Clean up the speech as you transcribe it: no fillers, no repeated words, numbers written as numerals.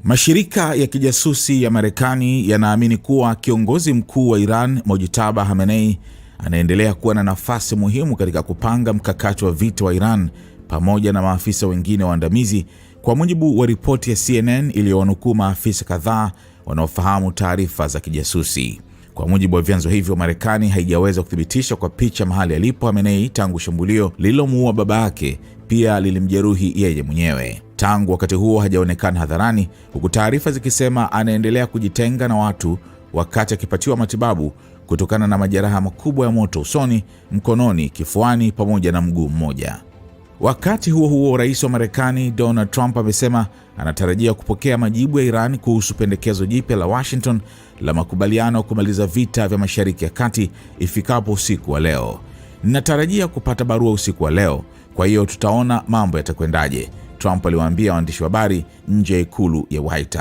Mashirika ya kijasusi ya Marekani yanaamini kuwa kiongozi mkuu wa Iran, Mojtaba Khamenei, anaendelea kuwa na nafasi muhimu katika kupanga mkakati wa vita wa Iran pamoja na maafisa wengine waandamizi, kwa mujibu wa ripoti ya CNN iliyowanukuu maafisa kadhaa wanaofahamu taarifa za kijasusi. Kwa mujibu wa vyanzo hivyo, Marekani haijaweza kuthibitisha kwa picha mahali alipo Khamenei tangu shambulio lililomuua baba yake pia lilimjeruhi yeye mwenyewe. Tangu wakati huo hajaonekana hadharani, huku taarifa zikisema anaendelea kujitenga na watu wakati akipatiwa matibabu kutokana na majeraha makubwa ya moto usoni, mkononi, kifuani pamoja na mguu mmoja. Wakati huo huo, rais wa Marekani Donald Trump amesema anatarajia kupokea majibu ya Iran kuhusu pendekezo jipya la Washington la makubaliano ya kumaliza vita vya Mashariki ya Kati ifikapo usiku wa leo. "Ninatarajia kupata barua usiku wa leo, kwa hiyo tutaona mambo yatakwendaje," Trump aliwaambia waandishi wa habari nje ya ikulu ya White House.